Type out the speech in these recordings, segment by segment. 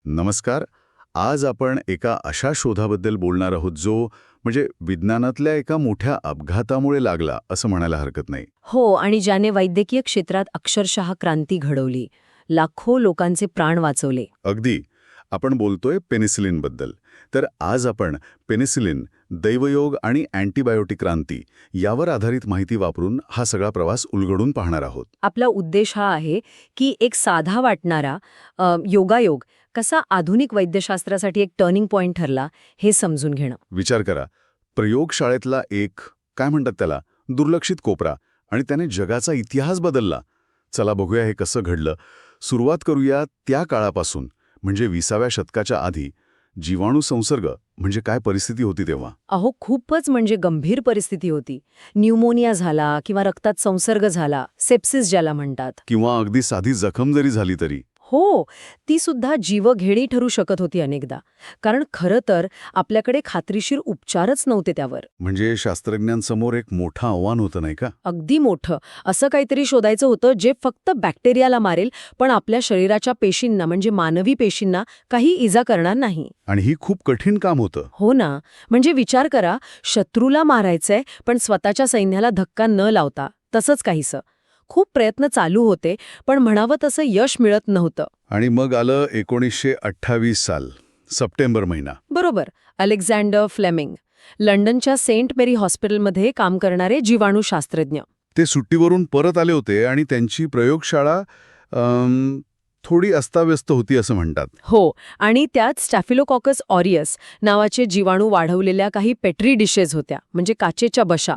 नमस्कार. आज आपण एका अशा शोधाबद्दल बोलणार आहोत जो म्हणजे विज्ञानातल्या एका मोठ्या अपघातामुळे लागला असं म्हणायला हरकत नाही. हो, आणि ज्याने वैद्यकीय क्षेत्रात अक्षरशः क्रांती घडवली, लाखो लोकांचे प्राण वाचवले. अगदी. आपण बोलतोय पेनिसिलिनबद्दल. तर आज आपण पेनिसिलिन, दैवयोग आणि अँटीबायोटिक क्रांती यावर आधारित माहिती वापरून हा सगळा प्रवास उलगडून पाहणार आहोत. आपला उद्देश हा आहे की एक साधा वाटणारा योगायोग कसा आधुनिक वैद्यशास्त्रासाठी एक टर्निंग पॉइंट ठरला हे समजून घेणं. विचार करा, प्रयोगशाळेतला एक काय म्हणतात त्याला दुर्लक्षित कोपरा आणि त्याने जगाचा इतिहास बदलला. चला बघूया हे कसं घडलं. सुरुवात करूया त्या काळापासून, म्हणजे 20व्या शतकाच्या आधी. जीवाणू संसर्ग म्हणजे काय परिस्थिती होती तेव्हा? अहो, खूपच म्हणजे गंभीर परिस्थिती होती. न्यूमोनिया झाला किंवा रक्तात संसर्ग झाला, सेप्सिस ज्याला म्हणतात. किंवा अगदी साधी जखम जरी झाली तरी हो, ती सुद्धा जीवघेणी ठरू शकत होती अनेकदा. कारण खरं तर आपल्याकडे खात्रीशीर उपचारच नव्हते त्यावर. म्हणजे शास्त्रज्ञांसमोर एक मोठं आव्हान होतं नाही का? अगदी मोठं असं काहीतरी शोधायचं होतं जे फक्त बॅक्टेरियाला मारेल, पण आपल्या शरीराच्या पेशींना म्हणजे मानवी पेशींना काही इजा करणार नाही. आणि ही खूप कठीण काम होतं. हो ना, म्हणजे विचार करा, शत्रूला मारायचंय पण स्वतःच्या सैन्याला धक्का न लावता, तसंच काहीसं. खूप प्रयत्न चालू होते, पण म्हणावं तसं यश मिळत नव्हतं. आणि मग आलं 1928 साल, सप्टेंबर महिना. बरोबर. अलेक्झांडर फ्लेमिंग, लंडनच्या सेंट मेरी हॉस्पिटलमध्ये काम करणारे जीवाणूशास्त्रज्ञ. ते सुट्टीवरून परत आले होते आणि त्यांची प्रयोगशाळा थोडी अस्ताव्यस्त होती असं म्हणतात. हो, आणि त्यात स्टॅफिलोकॉकस ऑरियस नावाचे जीवाणू वाढवलेल्या काही पेट्री डिशेस होत्या, म्हणजे काचेच्या बशा.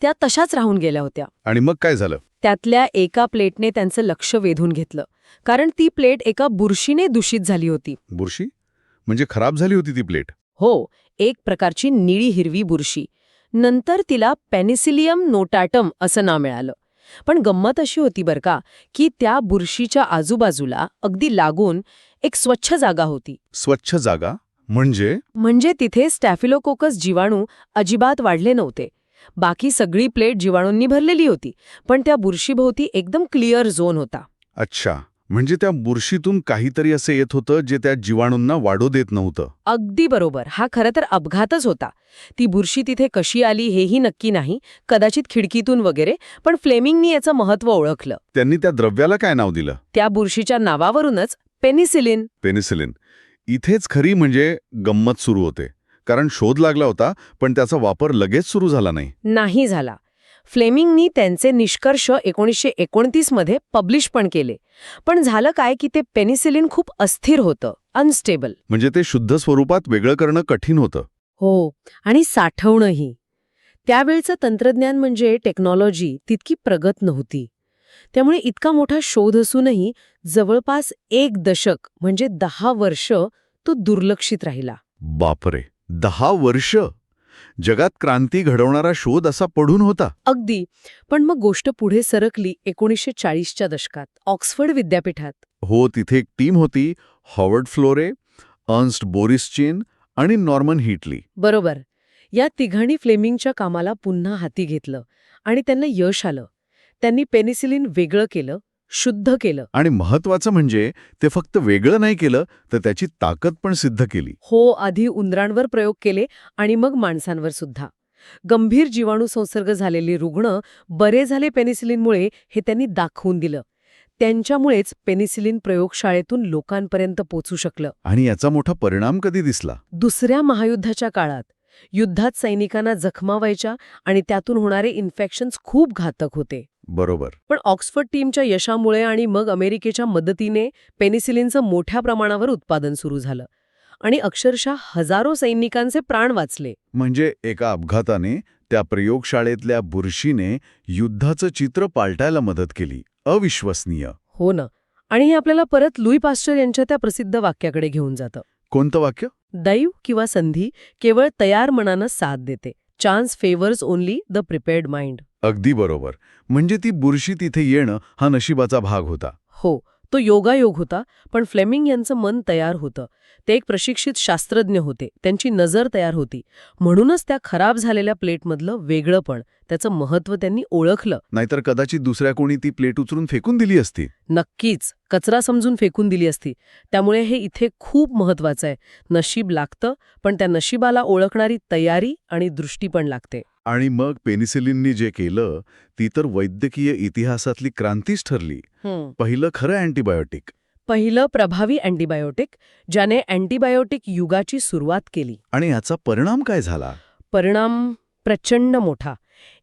त्या तशाच राहून गेल्या होत्या. आणि मग काय झालं? त्यातल्या एका प्लेटने त्यांचं लक्ष वेधून घेतलं, कारण ती प्लेट एका बुरशीने दूषित झाली होती. बुरशी? म्हणजे खराब झाली होती ती प्लेट? हो, एक प्रकारची निळी हिरवी बुरशी. नंतर तिला पेनिसिलियम नोटाटम असं नाव मिळालं. पण गंमत अशी होती बरं का, की त्या बुरशीच्या आजूबाजूला अगदी लागून एक स्वच्छ जागा होती. स्वच्छ जागा? म्हणजे तिथे स्टॅफिलोकोकस जीवाणू अजिबात वाढले नव्हते. बाकी सगळी प्लेट जीवाणूंनी भरलेली होती, पण त्या बुरशीभोवती एकदम क्लिअर झोन होता. अच्छा, म्हणजे त्या बुरशीतून काहीतरी असं येत होतं जे त्या जीवाणूंना वाढू देत नव्हतं. अगदी बरोबर. हा खरं तर अपघातच होता. ती बुरशी तिथे कशी आली हेही नक्की नाही, कदाचित खिडकीतून वगैरे, पण फ्लेमिंगनी याचं महत्त्व ओळखलं. त्यांनी त्या द्रव्याला काय नाव दिलं? त्या बुरशीच्या नावावरूनच पेनिसिलिन. पेनिसिलिन. इथेच खरी म्हणजे गंमत सुरू होते. कारण शोध लागला होता, पण त्याचा वापर लगेच सुरू झाला नाही झाला. फ्लेमिंगनी त्यांचे निष्कर्ष 1929 मध्ये पब्लिश पण केले. पण झालं काय की ते पेनिसिलिन खूप अस्थिर होतं, अनस्टेबल. म्हणजे ते शुद्ध स्वरूपात वेगळं करणं कठीण होतं. हो, आणि साठवणंही. त्यावेळचं तंत्रज्ञान म्हणजे टेक्नॉलॉजी तितकी प्रगत नव्हती. त्यामुळे इतका मोठा शोध असूनही जवळपास 1 दशक म्हणजे 10 वर्ष तो दुर्लक्षित राहिला. बापरे, 10 वर्ष? जगात क्रांती घडवणारा शोध असा पडून होता? अगदी. पण मग गोष्ट पुढे सरकली 1940च्या दशकात ऑक्सफर्ड विद्यापीठात. हो, तिथे एक टीम होती. हॉवर्ड फ्लोरे, अर्न्स्ट बोरिसचिन आणि नॉर्मन हिटली. बरोबर. या तिघांनी फ्लेमिंगच्या कामाला पुन्हा हाती घेतलं आणि त्यांना यश आलं. त्यांनी पेनिसिलिन वेगळं केलं, शुद्ध केलं. आणि महत्वाचं म्हणजे ते फक्त वेगळं नाही केलं, तर त्याची ताकद पण सिद्ध केली. हो, आधी उंदरांवर प्रयोग केले आणि मग माणसांवर सुद्धा. गंभीर जीवाणू संसर्ग झालेले रुग्ण बरे झाले पेनिसिलिनमुळे हे त्यांनी दाखवून दिलं. त्यांच्यामुळेच पेनिसिलिन प्रयोगशाळेतून लोकांपर्यंत पोचू शकलं. आणि याचा मोठा परिणाम कधी दिसला? दुसऱ्या महायुद्धाच्या काळात. युद्धात सैनिकांना जखमा व्हायच्या आणि त्यातून होणारे इन्फेक्शन्स खूप घातक होते. बरोबर. पण ऑक्सफर्ड टीमच्या यशामुळे आणि मग अमेरिकेच्या मदतीने पेनिसिलिनचं मोठ्या प्रमाणावर उत्पादन सुरू झालं. आणि अक्षरशः हजारो सैनिकांचे प्राण वाचले. म्हणजे एका अपघाताने त्या प्रयोगशाळेतल्या बुरशीने युद्धाचं चित्र पालटायला मदत केली. अविश्वसनीय. हो ना. आणि हे आपल्याला परत लुई पास्टर यांच्या त्या प्रसिद्ध वाक्याकडे घेऊन जातं. कोणतं वाक्य? दैव किंवा संधी केवळ तयार मनानं साथ देते. Chance favours only the prepared mind. अगदी बरोबर. म्हणजे ती बुरशी तिथे येणं हा नशिबाचा भाग होता. हो, तो योगायोग होता, पण फ्लेमिंग यांचं मन तयार होतं. ते एक प्रशिक्षित शास्त्रज्ञ होते, त्यांची नजर तयार होती. म्हणूनच त्या खराब झालेल्या प्लेटमधलं वेगळंपण, त्याचं महत्त्व त्यांनी ओळखलं. नाहीतर कदाचित दुसऱ्या कोणी ती प्लेट उचलून फेकून दिली असती. नक्कीच कचरा समजून फेकून दिली असती. त्यामुळे हे इथे खूप महत्वाचं आहे. नशीब लागतं, पण त्या नशिबाला ओळखणारी तयारी आणि दृष्टी पण लागते. आणि मग पेनिसिलिननी जे केलं ती तर वैद्यकीय इतिहासातली क्रांतीच ठरली. पहिलं खरं अँटीबायोटिक. पहिलं प्रभावी अँटीबायोटिक, ज्याने अँटीबायोटिक युगाची सुरुवात केली. आणि याचा परिणाम काय झाला? परिणाम प्रचंड मोठा.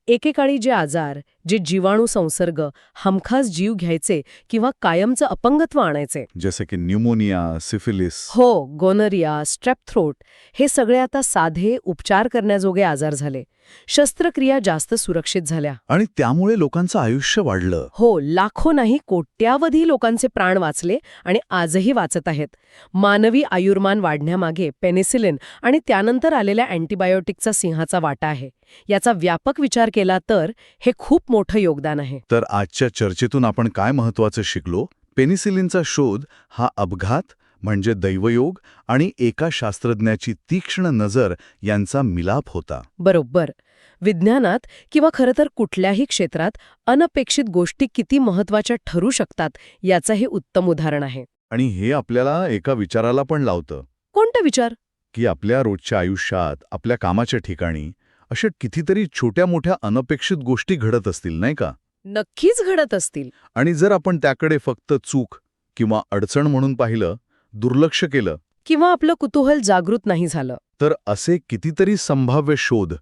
एकेकाळी जे आजार, जे जीवाणू संसर्ग हमखास जीव घ्यायचे किंवा कायमचं अपंगत्व आणायचे, जसे की न्यूमोनिया, सिफिलिस. गोनरिया, स्ट्रेप्थ्रोट, हे सगळे आता साधे उपचार करण्याजोगे आजार झाले. शस्त्रक्रिया जास्त सुरक्षित झाल्या. आणि त्यामुळे लोकांचं आयुष्य वाढलं. लाखो नाही कोट्यावधी लोकांचे प्राण वाचले आणि आजही वाचत आहेत. मानवी आयुर्मान वाढण्यामागे पेनिसिलिन आणि त्यानंतर आलेल्या अँटीबायोटिकचा सिंहाचा वाटा आहे. याचा व्यापक विचार केला तर हे खूप मोठं योगदान आहे. तर आजच्या चर्चेतून आपण काय महत्त्वाचं शिकलो? पेनिसिलिनचा शोध हा अपघात म्हणजे दैवयोग आणि एका शास्त्रज्ञाची तीक्ष्ण नजर यांचा मिलाप होता. बरोबर. विज्ञानात किंवा खरं तर कुठल्याही क्षेत्रात अनपेक्षित गोष्टी किती महत्वाच्या ठरू शकतात याचं हे उत्तम उदाहरण आहे. आणि हे आपल्याला एका विचाराला पण लावतं. कोणता विचार? की आपल्या रोजच्या आयुष्यात, आपल्या कामाच्या ठिकाणी अशा कितीतरी छोट्या मोठ्या अनपेक्षित गोष्टी घडत असतील, नाही का? नक्कीच घडत असतील. आणि जर आपण त्याकडे फक्त चूक किंवा अडचण म्हणून पाहिलं, दुर्लक्ष केलं, किंवा आपलं कुतूहल जागृत नाही झालं, तर असे कितीतरी संभाव्य शोध,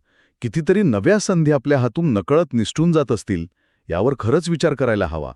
कितीतरी नव्या संधी आपल्या हातून नकळत निसटून जात असतील, यावर खरंच विचार करायला हवा.